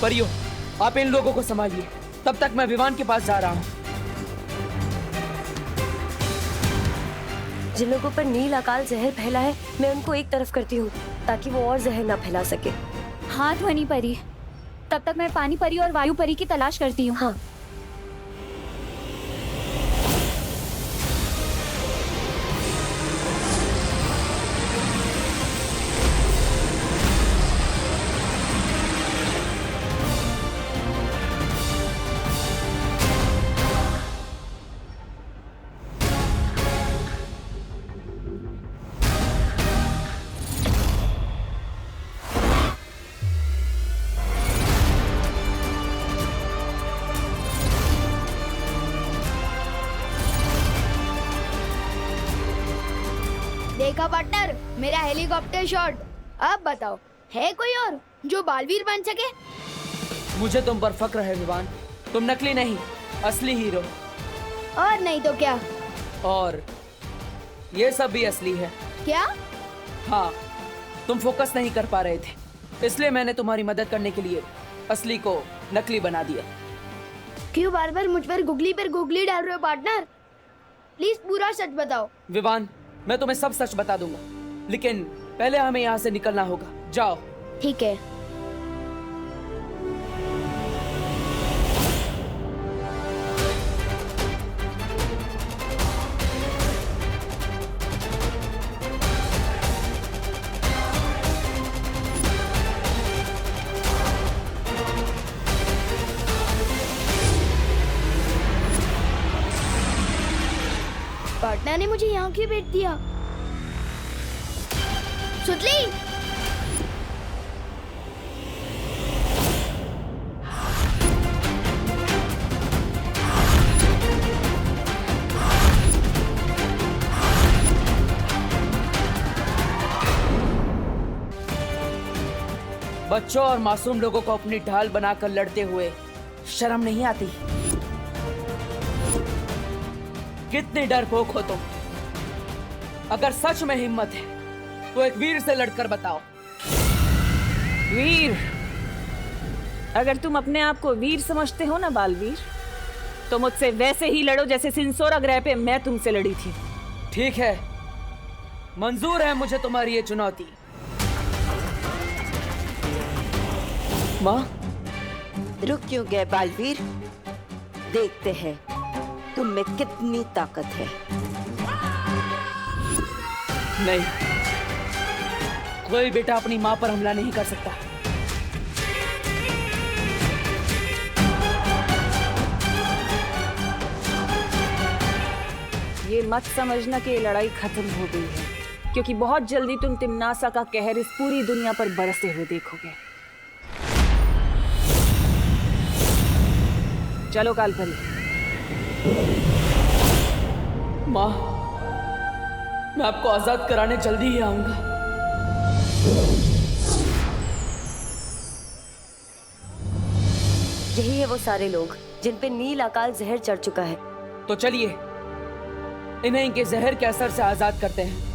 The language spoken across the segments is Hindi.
परियों, आप इन लोगों को संभालिए, तब तक मैं विवान के पास जा रहा हूँ। जिन लोगों पर नील अकाल जहर फैला है, मैं उनको एक तरफ करती हूँ ताकि वो और जहर ना फैला सके। हाँ ध्वनि परी, तब तक मैं पानी परी और वायु परी की तलाश करती हूँ। हाँ। देखा पार्टनर, मेरा हेलीकॉप्टर शॉट। अब बताओ, है कोई और जो बालवीर बन सके? मुझे तुम पर फक्र है विवान, तुम नकली नहीं, असली हीरो। और नहीं तो क्या? और ये सब भी असली है। क्या? हाँ, तुम फोकस नहीं कर पा रहे थे, इसलिए मैंने तुम्हारी मदद करने के लिए असली को नकली बना दिया। क्यों बार बार मुझ पर गुगली डाल रहे हो पार्टनर? प्लीज पूरा सच बताओ। विवान, मैं तुम्हें सब सच बता दूंगा, लेकिन पहले हमें यहाँ से निकलना होगा। जाओ। ठीक है। पार्टनर ने मुझे यहाँ क्यों भेज दिया? सुतली, बच्चों और मासूम लोगों को अपनी ढाल बनाकर लड़ते हुए शर्म नहीं आती? कितने डरपोक हो तुम। अगर सच में हिम्मत है तो एक वीर से लड़कर बताओ। वीर? अगर तुम अपने आप को वीर समझते हो ना बालवीर, तो मुझसे वैसे ही लड़ो जैसे सिंसोरा ग्रह पे मैं तुमसे लड़ी थी। ठीक है, मंजूर है मुझे तुम्हारी ये चुनौती। माँ, रुक क्यों गए बालवीर? देखते हैं तुम में कितनी ताकत है। नहीं, कोई बेटा अपनी माँ पर हमला नहीं कर सकता। ये मत समझना कि ये लड़ाई खत्म हो गई है, क्योंकि बहुत जल्दी तुम तिम्नासा का कहर इस पूरी दुनिया पर बरसते हुए देखोगे। चलो कालपरी। माँ, मैं आपको आजाद कराने जल्दी ही आऊंगा। यही है वो सारे लोग जिन पे नील अकाल जहर चढ़ चुका है। तो चलिए इन्हें इनके जहर के असर से आजाद करते हैं।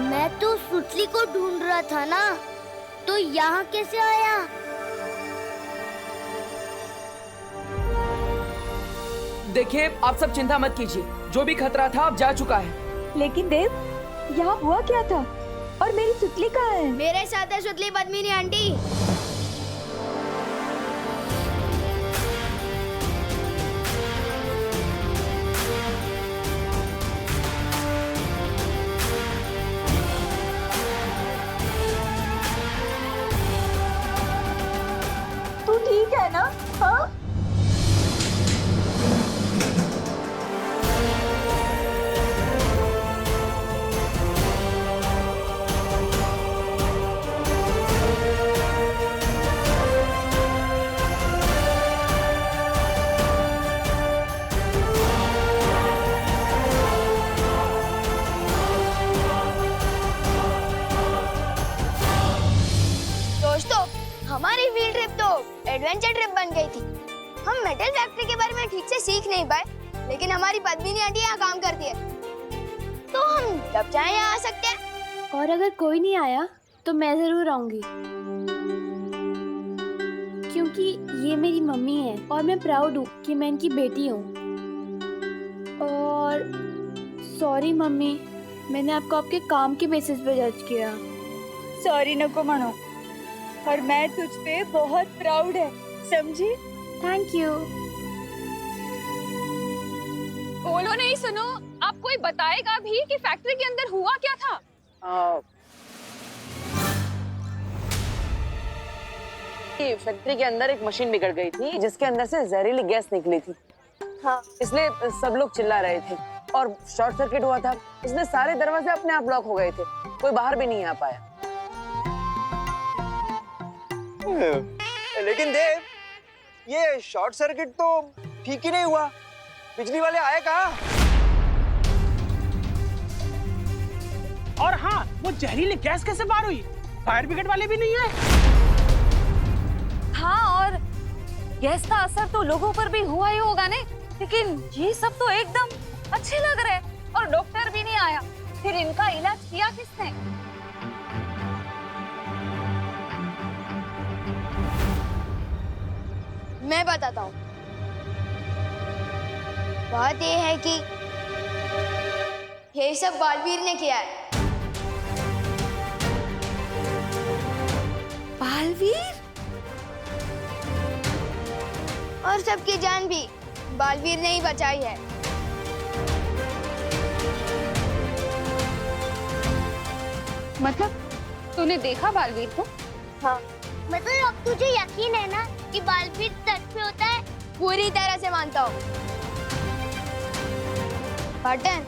मैं तो सुतली को ढूंढ रहा था ना, तो यहाँ कैसे आया? देखिए, आप सब चिंता मत कीजिए, जो भी खतरा था अब जा चुका है। लेकिन देव, यहाँ हुआ क्या था? और मेरी सुतली कहाँ है? मेरे साथ है सुतली पद्मिनी आंटी। तू ठीक है ना? हाँ? हमारी फील्ड ट्रिप तो एडवेंचर ट्रिप बन गई थी। हम मेटल फैक्ट्री के बारे में ठीक से सीख नहीं पाए, लेकिन हमारी पद्मिनी आंटी यहाँ काम करती है, तो हम जब चाहे यहाँ आ सकते हैं। और अगर कोई नहीं आया तो मैं जरूर आऊंगी, क्योंकि ये मेरी मम्मी है और मैं प्राउड हूँ कि मैं इनकी बेटी हूँ। और सॉरी मम्मी, मैंने आपको आपके काम के बेसिस पे जज किया। सॉरी नको मनो, और मैं तुझ पे बहुत प्राउड है, समझी? Thank you. बोलो नहीं, सुनो, आप कोई बताएगा भी कि फैक्ट्री के अंदर हुआ क्या था? फैक्ट्री के अंदर एक मशीन बिगड़ गई थी जिसके अंदर से जहरीली गैस निकली थी। हाँ, इसलिए सब लोग चिल्ला रहे थे और शॉर्ट सर्किट हुआ था। इसलिए सारे दरवाजे अपने आप लॉक हो गए थे, कोई बाहर भी नहीं आ पाया। लेकिन देव, ये शॉर्ट सर्किट तो ठीक ही नहीं हुआ, बिजली वाले आए कहाँ? और हाँ, वो जहरीली गैस कैसे बाहर हुई? फायर ब्रिगेड वाले भी नहीं आए। हाँ, और गैस का असर तो लोगों पर भी हुआ ही होगा ने, लेकिन ये सब तो एकदम अच्छे लग रहे हैं और डॉक्टर भी नहीं आया। फिर इनका इलाज किया किसने? मैं बताता हूँ। बात ये है कि ये सब बालवीर ने किया है। बालवीर? और सबकी जान भी बालवीर ने ही बचाई है। मतलब तूने देखा बालवीर को? हाँ, मतलब अब तुझे यकीन है ना कि बालवीर सच में होता है? पूरी तरह से मानता हूँ। पाटन,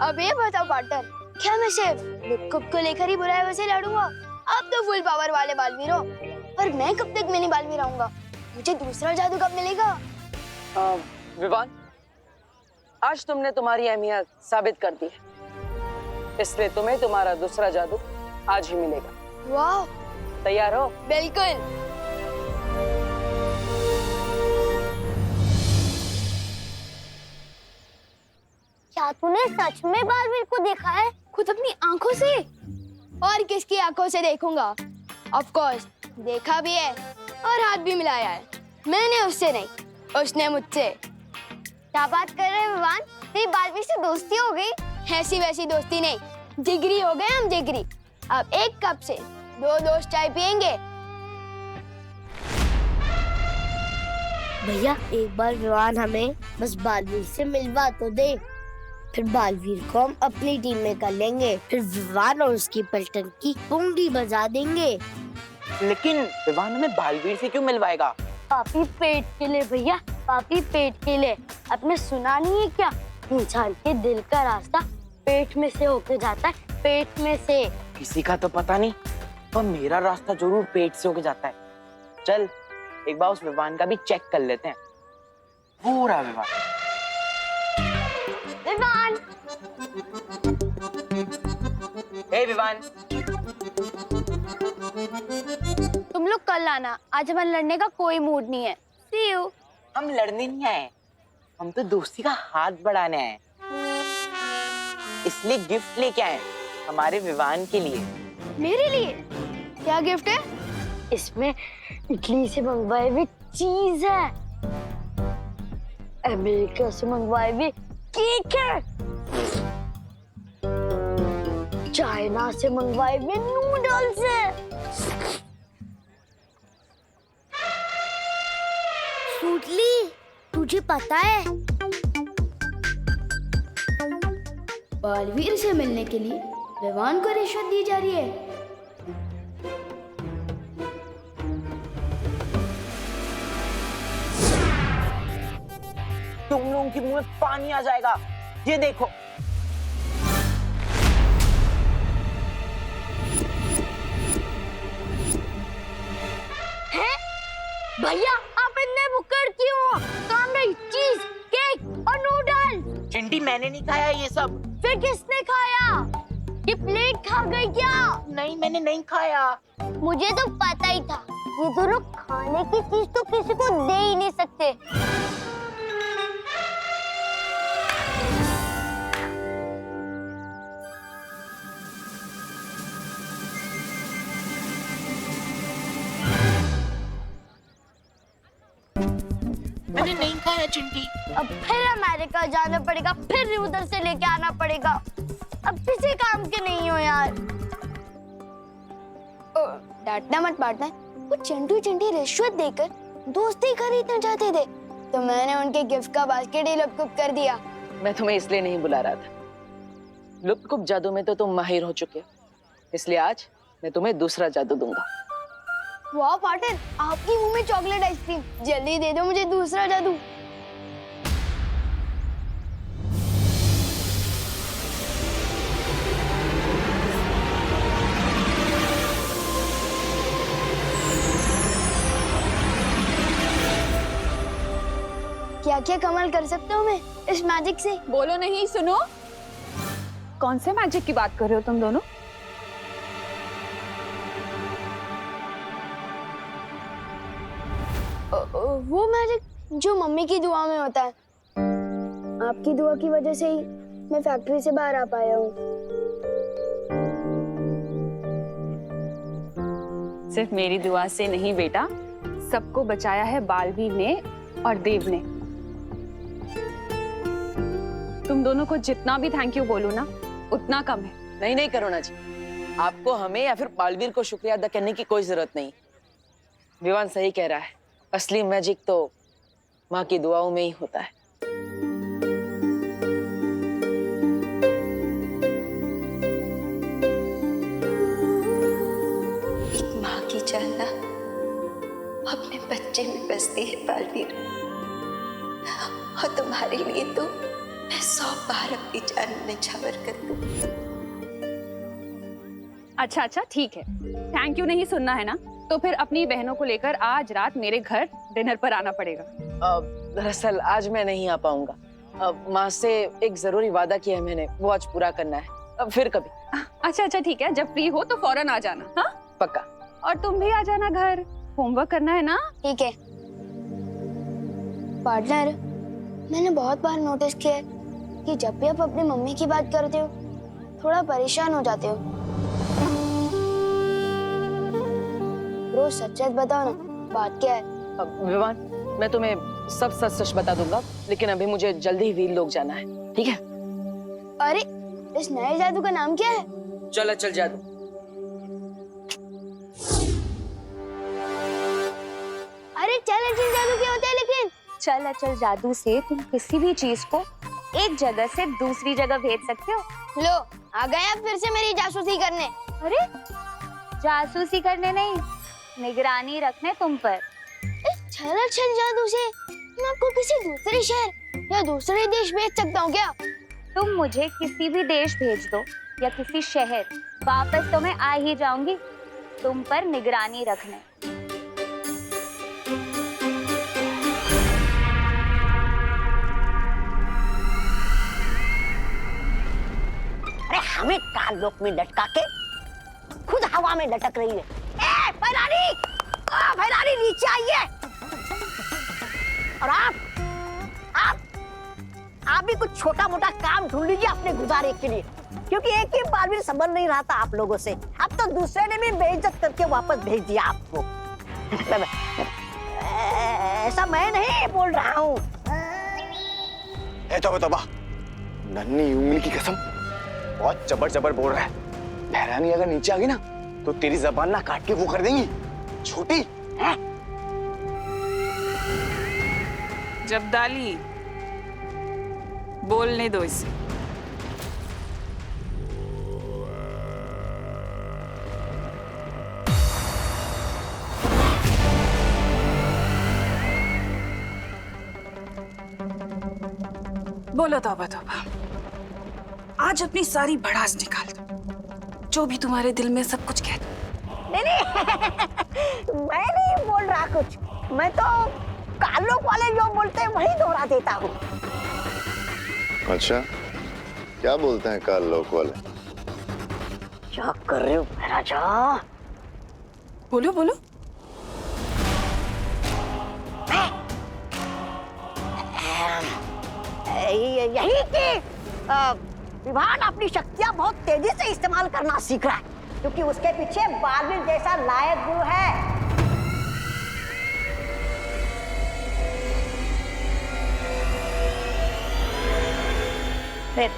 अब ये बताओ पार्टनर, क्या मैं सिर्फ लुक को लेकर ही बुराई वैसे लड़ूंगा? अब तो फुल पावर वाले बालवीर हो, पर मैं कब तक मिनी बालवीर आऊंगा? मुझे दूसरा जादू कब मिलेगा? विवान, आज तुमने तुम्हारी अहमियत साबित कर दी है, इसलिए तुम्हें तुम्हारा दूसरा जादू आज ही मिलेगा। वाह, तैयार हो? बिल्कुल। क्या तूने सच में बालवीर को देखा है? खुद अपनी आंखों से? और किसकी आंखों से देखूंगा? ऑफ कोर्स देखा भी है और हाथ भी मिलाया है। मैंने उससे नहीं, उसने मुझसे। क्या बात कर रहे हैं विवान? तेरी बालवीर से दोस्ती हो गई? ऐसी वैसी दोस्ती नहीं, जिगरी हो गए हम, जिगरी। अब एक कप से 2 दोस्त चाय पियेंगे। भैया, एक बार विवान हमें बस बालवीर से मिलवा तो दे, फिर बालवीर को हम अपनी टीम में कर लेंगे, फिर विवान और उसकी पलटन की पुंगी बजा देंगे। लेकिन विवान हमें बालवीर से क्यों मिलवाएगा? पापी पेट के लिए भैया, पापी पेट के लिए। आपने सुना नहीं है क्या? इंसान के दिल का रास्ता पेट में से होके जाता है, पेट में से। किसी का तो पता नहीं, पर मेरा रास्ता जरूर पेट से होके जाता है। चल एक बार उस विवान का भी चेक कर लेते हैं। पूरा विवान। विवान, हे विवान, तुम लोग कल आना, आज हमारे लड़ने का कोई मूड नहीं है। See you। हम लड़ने नहीं आए, हम तो दोस्ती का हाथ बढ़ाने आए, इसलिए गिफ्ट लेके आए हमारे विवान के लिए। मेरे लिए? क्या गिफ्ट है? इसमें इटली से मंगवाई हुई चीज है, अमेरिका से मंगवाई हुई केक है, चाइना से मंगवाए हुए नूडल्स है। सूटली, तुझे पता है बालवीर से मिलने के लिए विवान को रिश्वत दी जा रही है? तुम लोगों के मुंह में पानी आ जाएगा, ये देखो। हैं? भैया, आप इतने बुक्कड़ क्यों हो? काम रही चीज, केक, चिंटी मैंने नहीं खाया ये सब। फिर किसने खाया? ये प्लेट खा गई क्या? नहीं मैंने नहीं खाया। मुझे तो पता ही था, ये दोनों खाने की चीज तो किसी को दे ही नहीं सकते। मैंने नहीं खाया चिंटी। अब फिर अमेरिका जाना पड़ेगा, फिर उधर से लेके आना पड़ेगा। अब किसी काम के नहीं हो यार। डांटना मत पाटना, वो चिंटू चिंटी रिश्वत देकर दोस्ती खरीदना चाहते थे, तो मैंने उनके गिफ्ट का बास्केट ही लुप्त कर दिया। मैं तुम्हें इसलिए नहीं बुला रहा था। लुप्त जादू में तो तुम माहिर हो चुके हो, इसलिए आज मैं तुम्हें दूसरा जादू दूंगा। वाह पार्टनर, आपकी मुंह में चॉकलेट आइसक्रीम, जल्दी दे दो मुझे दूसरा जादू। क्या क्या कमाल कर सकते हो मैं इस मैजिक से? बोलो नहीं, सुनो। कौन से मैजिक की बात कर रहे हो तुम दोनों? वो मैजिक जो मम्मी की दुआ में होता है। आपकी दुआ की वजह से ही मैं फैक्ट्री से बाहर आ पाया हूँ। सिर्फ मेरी दुआ से नहीं बेटा, सबको बचाया है बालवीर ने और देव ने। तुम दोनों को जितना भी थैंक यू बोलूं ना, उतना कम है। नहीं नहीं करुणा जी, आपको हमें या फिर बालवीर को शुक्रिया अदा करने की कोई जरूरत नहीं। विवान सही कह रहा है, असली मैजिक तो माँ की दुआओं में ही होता है। एक माँ की चाहना अपने बच्चे में बसती है बालवीर, और तुम्हारे लिए तो मैं 100 बार अपनी जान निछावर कर दूं। अच्छा ठीक है, थैंक यू नहीं सुनना है ना, तो फिर अपनी बहनों को लेकर आज रात मेरे घर डिनर पर आना पड़ेगा। दरअसल आज मैं नहीं आ पाऊंगा। माँ से एक जरूरी वादा किया है मैंने, वो आज पूरा करना है। फिर कभी। अच्छा ठीक है, जब फ्री हो तो फौरन आ जाना। हाँ पक्का। और तुम भी आ जाना घर, होमवर्क करना है ना। ठीक है। पार्टनर, मैंने बहुत बार नोटिस किया है कि जब भी आप अपनी मम्मी की बात करते हो थोड़ा परेशान हो जाते हो। रोज सच बताओ ना, बात क्या है? विवान, मैं तुम्हें सब सच सच बता दूंगा, लेकिन अभी मुझे जल्दी ही वीर लोग जाना है, ठीक है? अरे, इस नए जादू का नाम क्या है? चल चल जादू। अरे चल चल जादू क्या होता है? लेकिन चल अचल जादू से तुम किसी भी चीज को एक जगह से दूसरी जगह भेज सकते हो। लो, आ गया फिर से मेरी जासूसी करने। अरे जासूसी करने नहीं, निगरानी रखने तुम पर। इस छल छल जादू से मैं आपको किसी दूसरे शहर या दूसरे देश भेज सकता हूँ क्या? तुम मुझे किसी भी देश भेज दो या किसी शहर, वापस तो मैं आ ही जाऊंगी तुम पर निगरानी रखने। अरे हमें काललोक में लटका के खुद हवा में लटक रही है। ए फैलानी, फैलानी नीचे आइए। और आप भी कुछ छोटा मोटा काम ढूंढ लीजिए अपने गुजारे के लिए, क्योंकि एक ही बार भी संभल नहीं रहा था आप लोगों से। अब तो दूसरे ने भी बेइज्जत करके वापस भेज दिया आपको। ऐसा मैं नहीं बोल रहा हूँ। तोबा, नन्ही उंगली की कसम, बहुत जबर जबर बोल रहा है। फैलानी अगर नीचे आ गई ना तो तेरी जबान ना काट के वो कर देंगी छोटी। जब्दाली, बोलने दो इसे। बोलो तौबा तौबा, आज अपनी सारी भड़ास निकाल दो, जो भी तुम्हारे दिल में सब कुछ कह दो। नहीं मैं नहीं बोल रहा कुछ, मैं तो कालोक वाले जो बोलते हैं वही दोहरा देता हूँ। अच्छा, क्या बोलते हैं काल लोक वाले? क्या कर रहे हो महाराजा? बोलो बोलो। यही कि विभान अपनी शक्तियां बहुत तेजी से इस्तेमाल करना सीख रहा है, क्योंकि उसके पीछे बालवीर जैसा लायक गुरु है। नहीं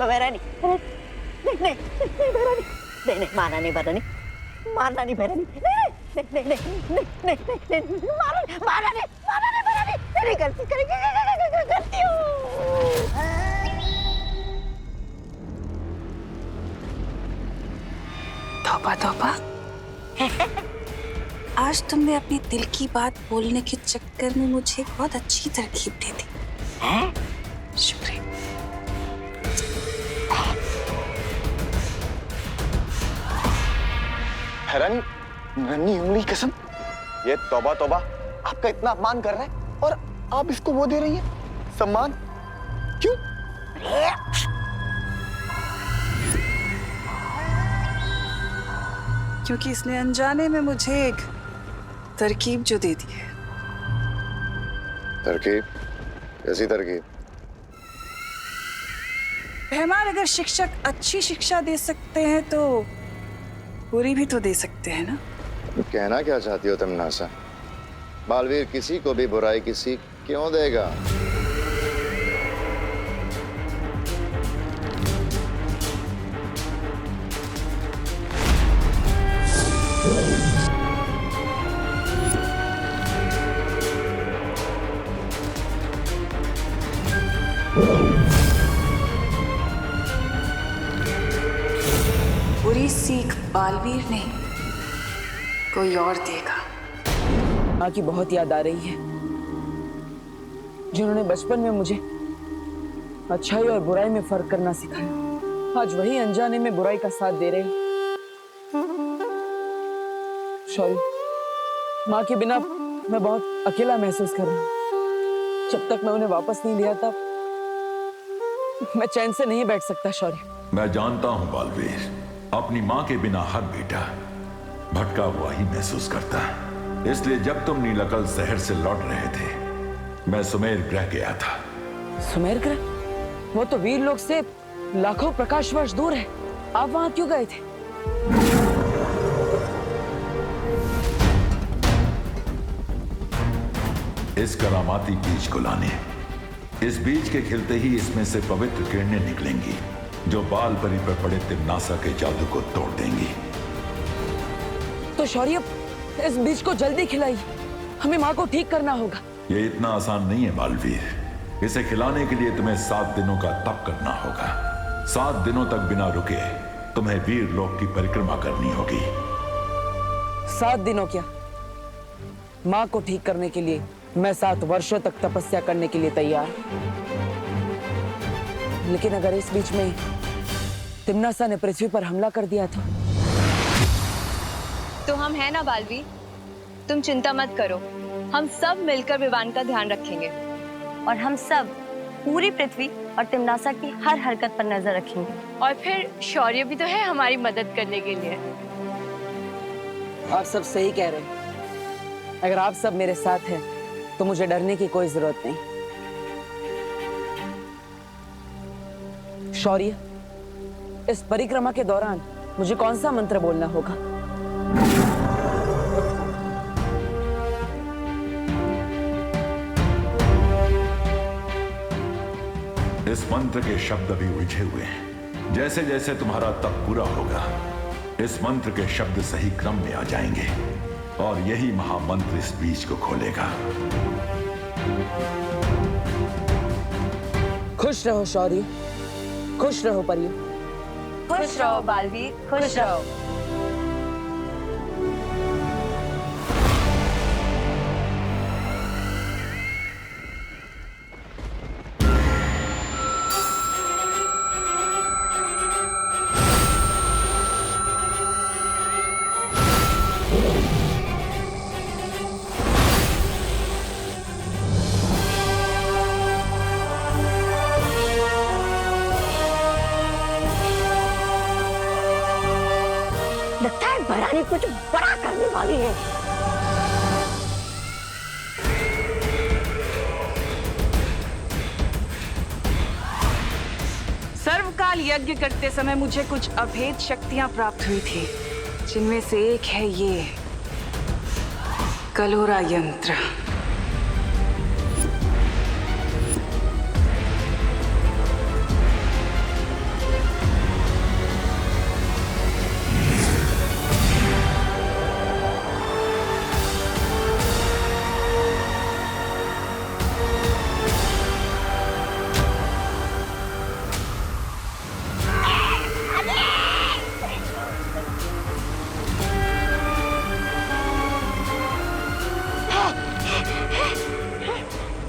मेरा नहीं, नहीं नहीं महारानी, नहीं माना नहीं महारानी, मारना नहीं महारानी, नहीं नहीं नहीं नहीं नहीं नहीं मारना नहीं महारानी, नहीं गलती करती हूँ। तौबा तौबा। आज तुमने अपनी दिल की बात बोलने के चक्कर में मुझे बहुत अच्छी तरकीब दे दी। शुक्रिया। हैरानी, नन्ही उंगली कसम, ये तौबा तौबा आपका इतना अपमान कर रहा है और आप इसको वो दे रही हैं सम्मान, क्यों? क्योंकि इसने अनजाने में मुझे एक तरकीब जो दे दी है। तरकीब? कैसी तरकीब? हमारे अगर शिक्षक अच्छी शिक्षा दे सकते हैं तो बुरी भी तो दे सकते हैं ना। कहना क्या चाहती हो तुम नासा? बालवीर किसी को भी बुराई की सीख क्यों देगा? बुरी सीख बालवीर नहीं, कोई और देगा। माँ की बहुत याद आ रही है, जिन्होंने बचपन में मुझे अच्छाई और बुराई में फर्क करना सिखाया। आज वही अनजाने में बुराई का साथ दे रहे हैं। सॉरी, माँ के बिना मैं बहुत अकेला महसूस कर रहा हूँ। जब तक मैं उन्हें वापस नहीं लिया तब मैं चैन से नहीं बैठ सकता। शौर्य, मैं जानता हूं बालवीर, अपनी माँ के बिना हर बेटा भटका हुआ ही महसूस करता है। इसलिए जब तुम नीलकल शहर से लौट रहे थे, मैं सुमेर ग्रह गया था। सुमेर ग्रह? वो तो वीर लोक से लाखों प्रकाश वर्ष दूर है। आप वहां क्यों गए थे? इस करामाती बीज को लाने। इस बीज के खिलते ही इसमें से पवित्र किरणें निकलेंगी जो बाल परी पर पड़े तिम्नासा के जादू को तोड़ देंगी। तो शौर्य, इस बीज को जल्दी खिलाइए, हमें माँ को ठीक करना होगा। ये इतना आसान नहीं है बालवीर। इसे खिलाने के लिए तुम्हें 7 दिनों का तप करना होगा। 7 दिनों तक बिना रुके तुम्हें वीर लोक की परिक्रमा करनी होगी। 7 दिनों क्या? माँ को ठीक करने के लिए मैं 7 वर्षों तक तपस्या करने के लिए तैयार। लेकिन अगर इस बीच में तिम्नासा ने पृथ्वी पर हमला कर दिया तो हम है ना बालवीर, तुम चिंता मत करो, हम सब मिलकर विवान का ध्यान रखेंगे और हम सब पूरी पृथ्वी और तिम्नासा की हर हरकत पर नजर रखेंगे। और फिर शौर्य भी तो है हमारी मदद करने के लिए। आप सब सही कह रहे हैं। अगर आप सब मेरे साथ हैं तो मुझे डरने की कोई जरूरत नहीं। शौर्य, इस परिक्रमा के दौरान मुझे कौन सा मंत्र बोलना होगा? इस मंत्र के शब्द अभी उलझे हुए हैं। जैसे जैसे तुम्हारा तप पूरा होगा, इस मंत्र के शब्द सही क्रम में आ जाएंगे और यही महामंत्र इस बीज को खोलेगा। खुश रहो शौर्य, खुश रहो परियों। खुश रहो बालवीर, खुश रहो। महारानी कुछ बड़ा करने वाली है। सर्वकाल यज्ञ करते समय मुझे कुछ अभेद शक्तियां प्राप्त हुई थी, जिनमें से एक है ये कलोरा यंत्र।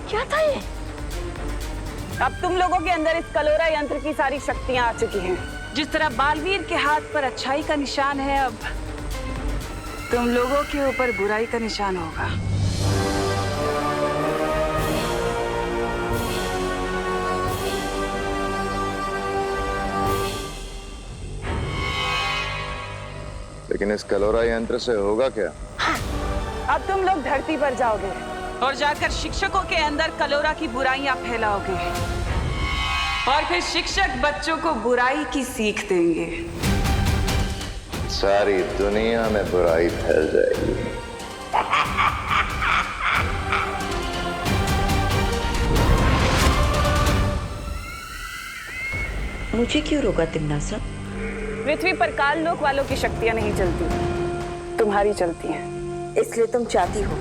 क्या था ये? अब तुम लोगों के अंदर इस कलोरा यंत्र की सारी शक्तियां आ चुकी हैं। जिस तरह बालवीर के हाथ पर अच्छाई का निशान है, अब तुम लोगों के ऊपर बुराई का निशान होगा। लेकिन इस कलोरा यंत्र से होगा क्या? अब तुम लोग धरती पर जाओगे और जाकर शिक्षकों के अंदर कलोरा की बुराइयां फैलाओगे, और फिर शिक्षक बच्चों को बुराई की सीख देंगे। सारी दुनिया में बुराई फैल जाएगी। मुझे क्यों रोका तिम्नासा? पृथ्वी पर काल लोक वालों की शक्तियां नहीं चलती, तुम्हारी चलती हैं। इसलिए तुम चाहती हो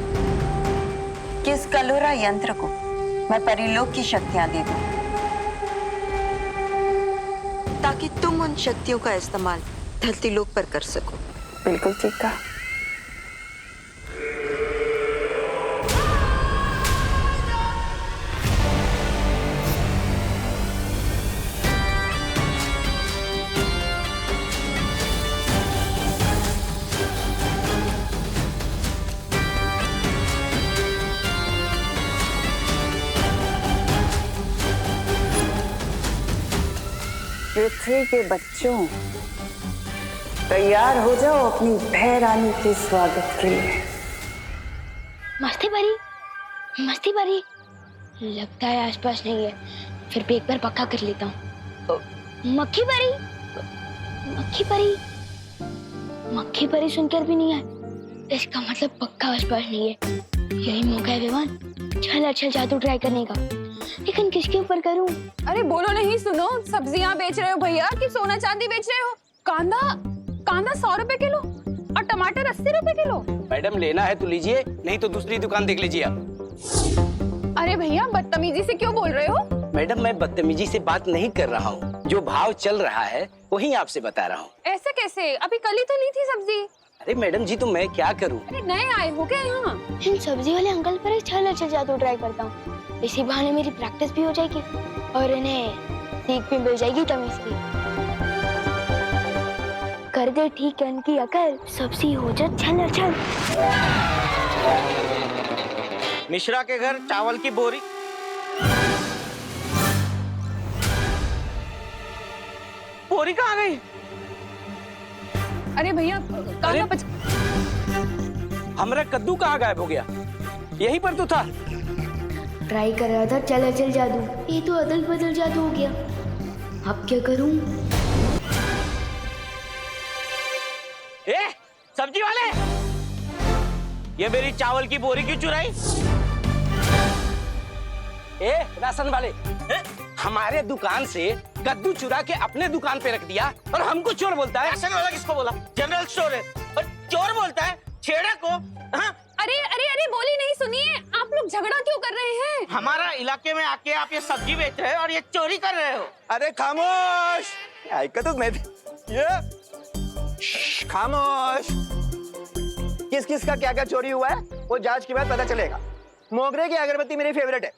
कि इस कलोरा यंत्र को मैं परिलोक की शक्तियां दे दूं, ताकि तुम उन शक्तियों का इस्तेमाल धरती लोक पर कर सको। बिल्कुल ठीक कहा। पृथ्वी के बच्चों, तैयार हो जाओ अपनी भैरानी के स्वागत के लिए। मस्ती भरी लगता है आसपास नहीं है, फिर भी एक बार पक्का कर लेता हूँ। मक्खी परी सुनकर भी नहीं है, इसका मतलब पक्का आसपास नहीं है। यही मौका है विवान, चल जादू ट्राई करने का, लेकिन किसके ऊपर करूं? अरे बोलो नहीं, सुनो, सब्जियां बेच रहे हो भैया कि सोना चांदी बेच रहे हो? कांदा 100 रुपए किलो और टमाटर 80 रुपए किलो। मैडम लेना है तो लीजिए, नहीं तो दूसरी दुकान देख लीजिए आप। अरे भैया बदतमीजी से क्यों बोल रहे हो? मैडम मैं बदतमीजी से बात नहीं कर रहा हूँ, जो भाव चल रहा है वही आपसे बता रहा हूँ। ऐसे कैसे? अभी कल ही तो ली थी सब्जी। अरे मैडम जी तो मैं क्या करूँ? अरे नए आए हो क्या यहाँ? इन सब्जी वाले अंकल पर चल जादू ट्राई करता हूँ, इसी बहाने मेरी प्रैक्टिस भी हो जाएगी और इन्हें सीख भी मिल जाएगी तमीज की। कर दे ठीक है इनकी अकल, सब्जी हो जा छल। मिश्रा के घर चावल की बोरी। बोरी कहाँ गई? अरे भैया हमारा कद्दू कहाँ गायब हो गया? यहीं पर तो था। ट्राई कर रहा था चल जादू, ये तो अदल बदल जादू हो गया। अब क्या करूं? सब्जी वाले, ये मेरी चावल की बोरी क्यों चुराई? राशन वाले, हमारे दुकान से कद्दू चुरा के अपने दुकान पे रख दिया और हमको चोर बोलता है। राशन वाला किसको बोला? जनरल स्टोर है और चोर बोलता है छेड़ा को। अरे बोली नहीं, सुनिए, आप लोग झगड़ा क्यों कर रहे हैं? हमारा इलाके में आके आप ये सब्जी बेच रहे हो और ये चोरी कर रहे हो। अरे खामोश, खामोश। किस का क्या चोरी हुआ है वो जांच के बाद पता चलेगा। मोगरे की अगरबत्ती मेरी फेवरेट है।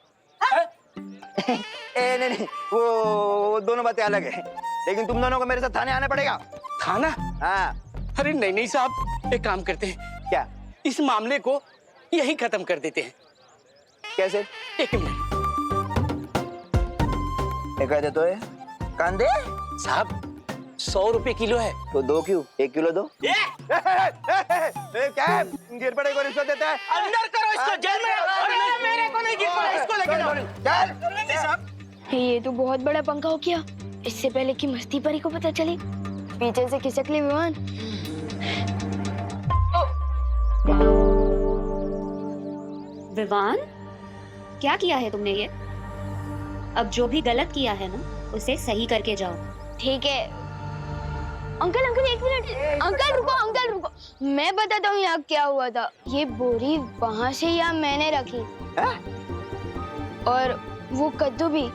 नहीं, वो दोनों बातें अलग है, लेकिन तुम दोनों को मेरे साथ थाने आना पड़ेगा। थाना? हाँ। अरे नहीं साहब, एक काम करते हैं, क्या? इस मामले को यही खत्म कर देते हैं। कैसे? एक मिनट। कह दे तो है कांदे साहब, 100 रुपए किलो है। तो 2 क्यों, 1 किलो दो। क्या गिर पड़े को रिश्वत देता है? अंदर करो इसको, जेल में। मेरे को नहीं गिर पड़ा, इसको लेके जाओ। ये तो बहुत बड़ा पंखा हो गया। इससे पहले कि मस्ती परी को पता चले, पीछे से खिसक ले विमान। विवान, क्या किया है तुमने ये? अब जो भी गलत किया है ना, उसे सही करके जाओ। ठीक है। Uncle uncle 1 minute. अंकल रुको। मैं बताता हूँ यहाँ क्या हुआ था। ये बोरी वहाँ से यहाँ मैंने रखी और वो कद्दू भी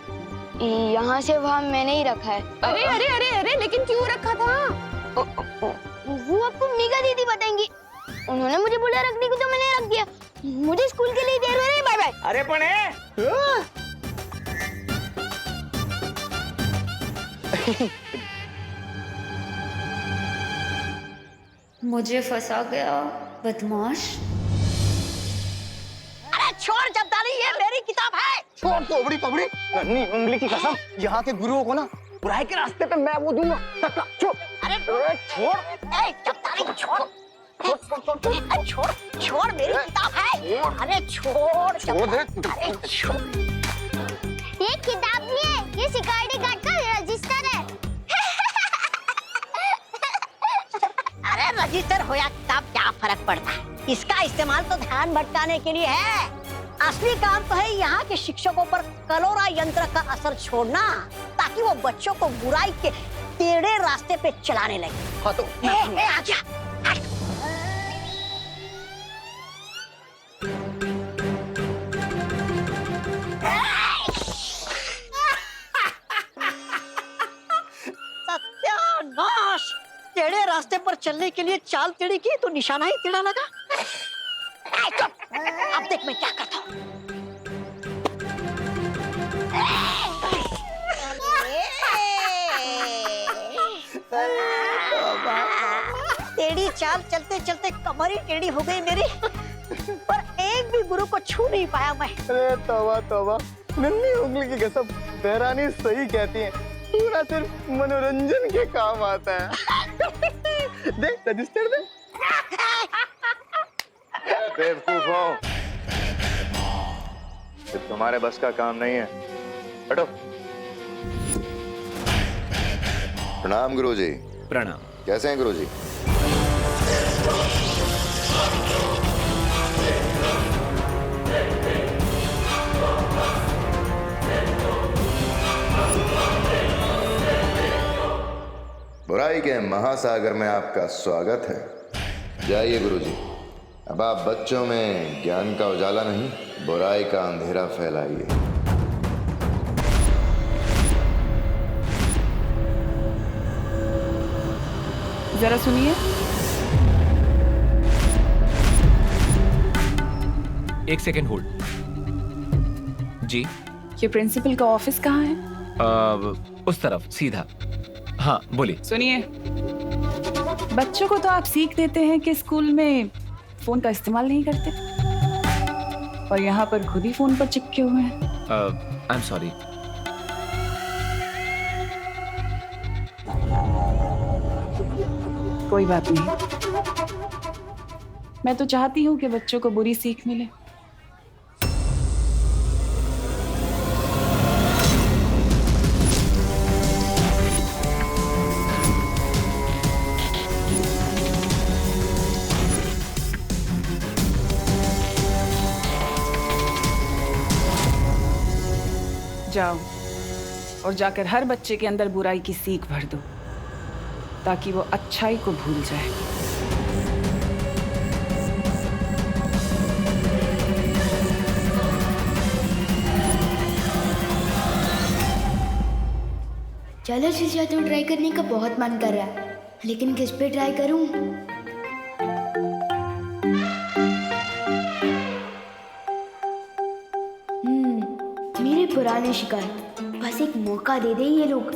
यहाँ से वहाँ मैंने ही रखा है। अरे लेकिन क्यों रखा था? वो आपको मीका दीदी बताएंगी। उन्होंने मुझे बोला रखने को तो मैंने रख दिया। मुझे स्कूल के लिए देर हो रही है। Bye bye. अरे पण मुझे फंसा गया बदमाश। अरे छोड़ जब्दारी, ये मेरी किताब है। छोड़ तोबड़ी पबड़ी, नन्ही उंगली की कसम, यहाँ के गुरुओं को ना बुराई के रास्ते पे मैं वो दूंगा। छोड़। अरे छोड़, ए जब्दारी छोड़। छोड़ मेरी किताब है। अरे छोड़ दे। अरे छोड़। ये किताब नहीं है, ये सिक्योरिटी गार्ड का रजिस्टर है। अरे रजिस्टर हो या किताब, क्या फर्क पड़ता है? इसका इस्तेमाल तो ध्यान भटकाने के लिए है। असली काम तो है यहाँ के शिक्षकों पर कलोरा यंत्र का असर छोड़ना, ताकि वो बच्चों को बुराई के टेढ़े रास्ते पे चलाने लगे। हाँ तो आजा। सत्यानाश! टेढ़े रास्ते पर चलने के लिए चाल टेढ़ी की तो निशाना ही टेढ़ा लगा। अब देख मैं क्या करता हूँ। टेढ़ी चाल चलते चलते कमर ही टेढ़ी हो गई मेरी, पर एक भी गुरु को छू नहीं पाया मैं। अरे तौबा, नन्ही उंगली की कसम, बहरानी सही कहती है। पूरा सिर्फ मनोरंजन के काम आता है। देख रजिस्टर दे। बेवकूफ हो, ये तुम्हारे बस का काम नहीं है। हटो। प्रणाम गुरुजी। प्रणाम। कैसे हैं गुरुजी? बुराई के महासागर में आपका स्वागत है। जाइए गुरुजी, अब आप बच्चों में ज्ञान का उजाला नहीं, बुराई का अंधेरा फैलाइए। जरा सुनिए। एक सेकेंड होल्ड। जी, ये प्रिंसिपल का ऑफिस कहाँ है? उस तरफ सीधा। हाँ बोलिए। सुनिए, बच्चों को तो आप सीख देते हैं कि स्कूल में फोन का इस्तेमाल नहीं करते, और यहाँ पर खुद ही फोन पर चिपके हुए हैं। I am sorry. कोई बात नहीं, मैं तो चाहती हूँ कि बच्चों को बुरी सीख मिले। जाओ और जाकर हर बच्चे के अंदर बुराई की सीख भर दो, ताकि वो अच्छाई को भूल जाए। चलो जीजा, तो ट्राई करने का बहुत मन कर रहा है, लेकिन किस पे ट्राई करूं? मेरे पुराने शिकार, बस एक मौका दे दे ये लोग।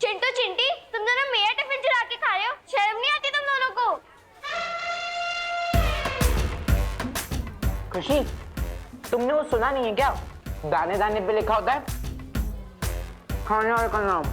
चिंटू चिंटी, तुम दोनों मेरा टिफिन चुरा के खा रहे हो, शर्म नहीं आती तुम दोनों को? खुशी, तुमने वो सुना नहीं है क्या? दाने दाने पे लिखा होता है खाने वाले का नाम।